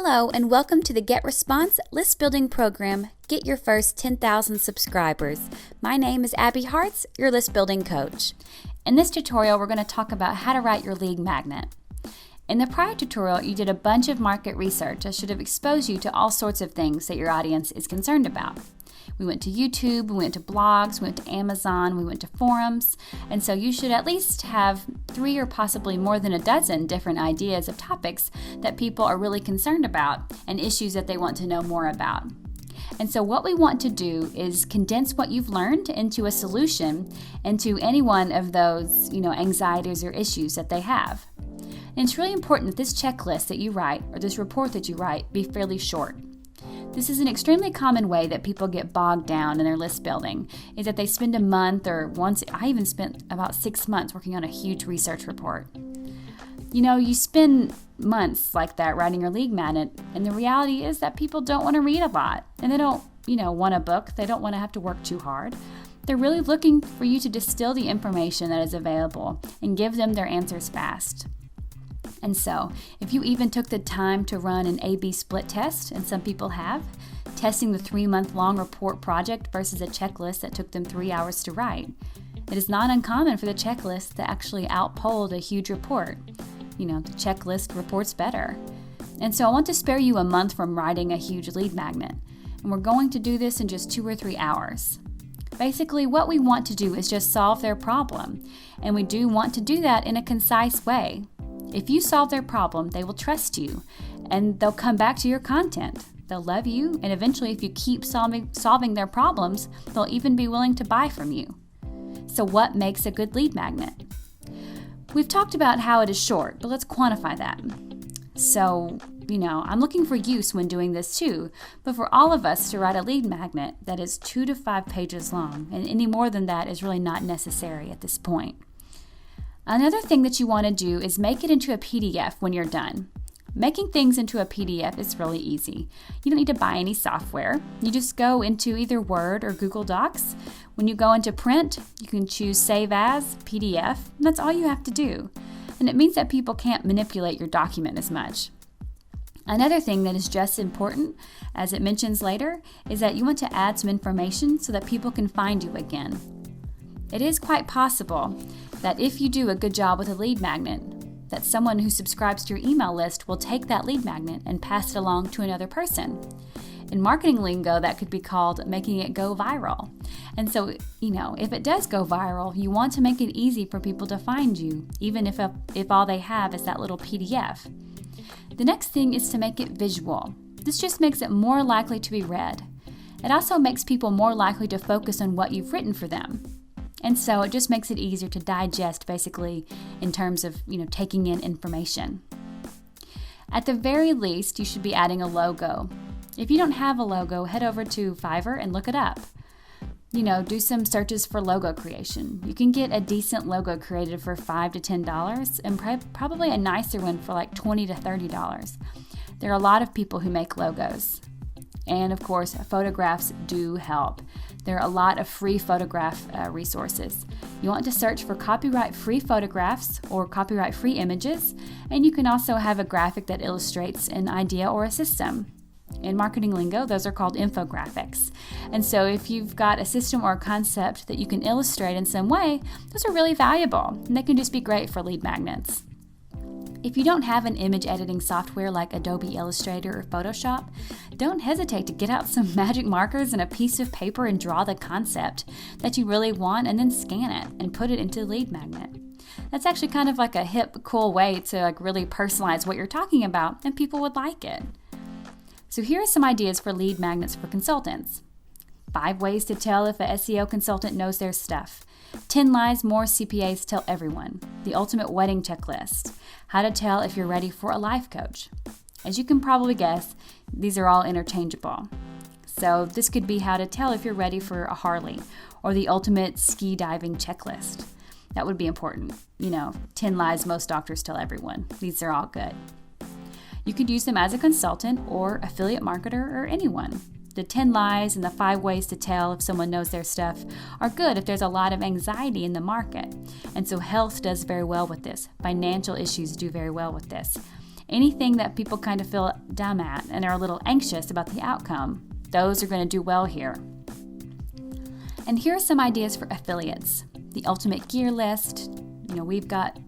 Hello, and welcome to the GetResponse list building program, Get Your First 10,000 Subscribers. My name is Abby Hartz, your list building coach. In this tutorial, we're going to talk about how to write your lead magnet. In the prior tutorial, you did a bunch of market research that should have exposed you to all sorts of things that your audience is concerned about. We went to YouTube, we went to blogs, we went to Amazon, we went to forums, and so you should at least have 3 or possibly more than a dozen different ideas of topics that people are really concerned about and issues that they want to know more about. And so what we want to do is condense what you've learned into a solution into any one of those, anxieties or issues that they have. And it's really important that this checklist that you write or this report that you write be fairly short. This is an extremely common way that people get bogged down in their list building, is that they spend a month I even spent about 6 months working on a huge research report. You spend months like that writing your lead magnet, and the reality is that people don't want to read a lot, and they don't, want a book. They don't want to have to work too hard. They're really looking for you to distill the information that is available and give them their answers fast. And so, if you even took the time to run an A/B split test, and some people have, testing the 3-month-long report project versus a checklist that took them 3 hours to write, it is not uncommon for the checklist to actually outpoll a huge report. The checklist reports better. And so I want to spare you a month from writing a huge lead magnet, and we're going to do this in just 2 or 3 hours. Basically, what we want to do is just solve their problem, and we do want to do that in a concise way. If you solve their problem, they will trust you, and they'll come back to your content. They'll love you, and eventually, if you keep solving their problems, they'll even be willing to buy from you. So what makes a good lead magnet? We've talked about how it is short, but let's quantify that. So, I'm looking for use when doing this too, but for all of us to write a lead magnet that is 2 to 5 pages long, and any more than that is really not necessary at this point. Another thing that you want to do is make it into a PDF when you're done. Making things into a PDF is really easy. You don't need to buy any software. You just go into either Word or Google Docs. When you go into print, you can choose Save As, PDF, and that's all you have to do. And it means that people can't manipulate your document as much. Another thing that is just important, as it mentions later, is that you want to add some information so that people can find you again. It is quite possible that if you do a good job with a lead magnet, that someone who subscribes to your email list will take that lead magnet and pass it along to another person. In marketing lingo, that could be called making it go viral. And so, if it does go viral, you want to make it easy for people to find you, even if all they have is that little PDF. The next thing is to make it visual. This just makes it more likely to be read. It also makes people more likely to focus on what you've written for them. And so it just makes it easier to digest, basically, in terms of, taking in information. At the very least, you should be adding a logo. If you don't have a logo, head over to Fiverr and look it up. Do some searches for logo creation. You can get a decent logo created for $5 to $10 and probably a nicer one for like $20 to $30. There are a lot of people who make logos. And of course, photographs do help. There are a lot of free photograph resources. You want to search for copyright-free photographs or copyright-free images, and you can also have a graphic that illustrates an idea or a system. In marketing lingo, those are called infographics. And so if you've got a system or a concept that you can illustrate in some way, those are really valuable, and they can just be great for lead magnets. If you don't have an image editing software like Adobe Illustrator or Photoshop, don't hesitate to get out some magic markers and a piece of paper and draw the concept that you really want and then scan it and put it into the lead magnet. That's actually kind of like a hip, cool way to really personalize what you're talking about, and people would like it. So here are some ideas for lead magnets for consultants. 5 ways to tell if a SEO consultant knows their stuff. 10 lies more CPAs tell everyone. The ultimate wedding checklist. How to tell if you're ready for a life coach. As you can probably guess, these are all interchangeable. So this could be how to tell if you're ready for a Harley, or the ultimate ski diving checklist. That would be important. 10 lies most doctors tell everyone. These are all good. You could use them as a consultant or affiliate marketer or anyone. The 10 lies and the 5 ways to tell if someone knows their stuff are good if there's a lot of anxiety in the market. And so health does very well with this. Financial issues do very well with this. Anything that people kind of feel dumb at and are a little anxious about the outcome, those are going to do well here. And here are some ideas for affiliates. The ultimate gear list. We've got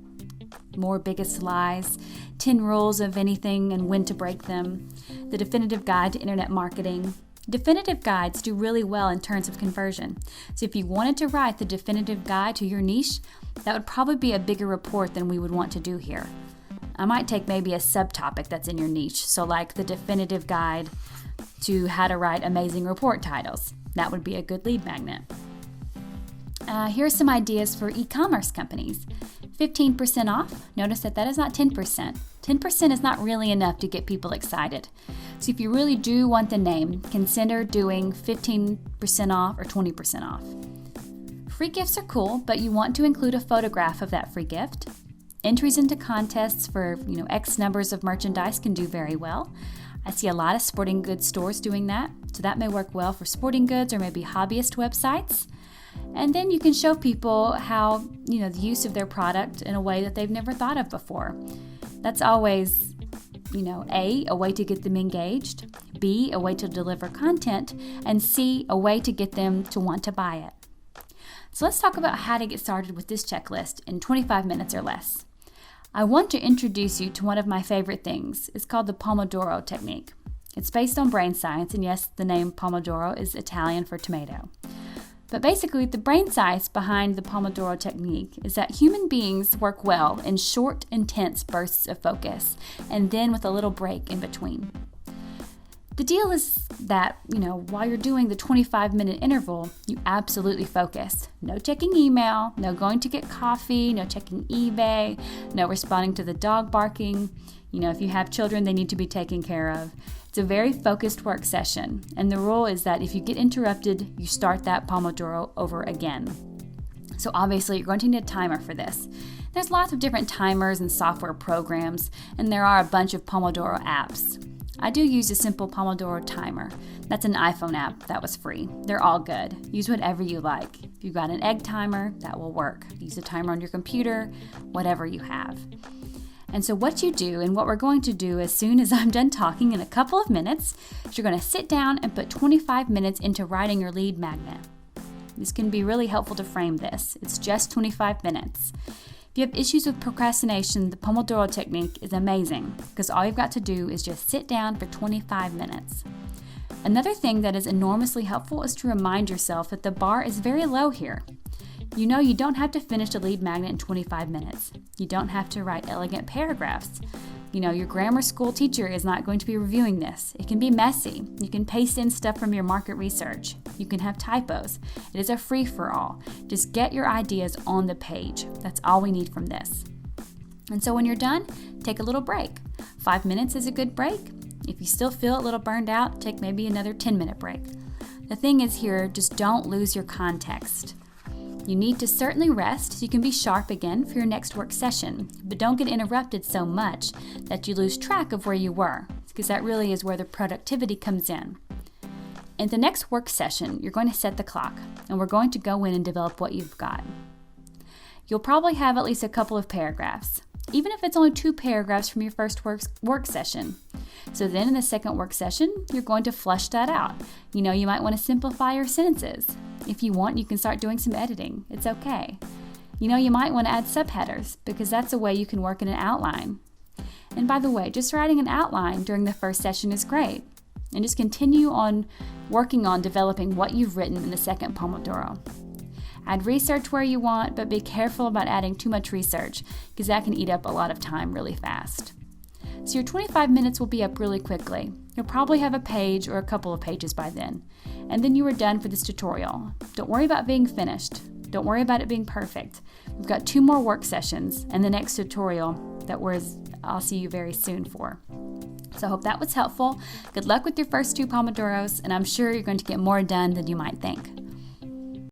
more biggest lies, 10 rules of anything and when to break them, the definitive guide to internet marketing. Definitive guides do really well in terms of conversion. So if you wanted to write the definitive guide to your niche, that would probably be a bigger report than we would want to do here. I might take maybe a subtopic that's in your niche. So like the definitive guide to how to write amazing report titles. That would be a good lead magnet. Here are some ideas for e-commerce companies. 15% off. Notice that is not 10%. 10% is not really enough to get people excited. So if you really do want the name, consider doing 15% off or 20% off. Free gifts are cool, but you want to include a photograph of that free gift. Entries into contests for X numbers of merchandise can do very well. I see a lot of sporting goods stores doing that, so that may work well for sporting goods or maybe hobbyist websites. And then you can show people how, the use of their product in a way that they've never thought of before. That's always, A, way to get them engaged, B, a way to deliver content, and C, a way to get them to want to buy it. So let's talk about how to get started with this checklist in 25 minutes or less. I want to introduce you to one of my favorite things. It's called the Pomodoro technique. It's based on brain science, and yes, the name Pomodoro is Italian for tomato. But basically, the brain science behind the Pomodoro technique is that human beings work well in short, intense bursts of focus, and then with a little break in between. The deal is that, while you're doing the 25-minute interval, you absolutely focus. No checking email, no going to get coffee, no checking eBay, no responding to the dog barking. If you have children, they need to be taken care of. It's a very focused work session, and the rule is that if you get interrupted, you start that Pomodoro over again. So obviously, you're going to need a timer for this. There's lots of different timers and software programs, and there are a bunch of Pomodoro apps. I do use a simple Pomodoro timer. That's an iPhone app that was free. They're all good. Use whatever you like. If you've got an egg timer, that will work. Use a timer on your computer, whatever you have. And so what you do, and what we're going to do as soon as I'm done talking in a couple of minutes, is you're going to sit down and put 25 minutes into writing your lead magnet. This can be really helpful to frame this. It's just 25 minutes. If you have issues with procrastination, the Pomodoro technique is amazing because all you've got to do is just sit down for 25 minutes. Another thing that is enormously helpful is to remind yourself that the bar is very low here. You don't have to finish a lead magnet in 25 minutes. You don't have to write elegant paragraphs. Your grammar school teacher is not going to be reviewing this. It can be messy. You can paste in stuff from your market research. You can have typos. It is a free-for-all. Just get your ideas on the page. That's all we need from this. And so when you're done, take a little break. 5 minutes is a good break. If you still feel a little burned out, take maybe another 10-minute break. The thing is here, just don't lose your context. You need to certainly rest so you can be sharp again for your next work session, but don't get interrupted so much that you lose track of where you were, because that really is where the productivity comes in. In the next work session, you're going to set the clock, and we're going to go in and develop what you've got. You'll probably have at least a couple of paragraphs, even if it's only 2 paragraphs from your first work session. So then in the second work session, you're going to flush that out. You might want to simplify your sentences. If you want, you can start doing some editing. It's okay. You might want to add subheaders because that's a way you can work in an outline. And by the way, just writing an outline during the first session is great. And just continue on working on developing what you've written in the second Pomodoro. Add research where you want, but be careful about adding too much research because that can eat up a lot of time really fast. So your 25 minutes will be up really quickly. You'll probably have a page or a couple of pages by then. And then you are done for this tutorial. Don't worry about being finished. Don't worry about it being perfect. We've got 2 more work sessions and the next tutorial that I'll see you very soon for. So I hope that was helpful. Good luck with your first 2 Pomodoros, and I'm sure you're going to get more done than you might think.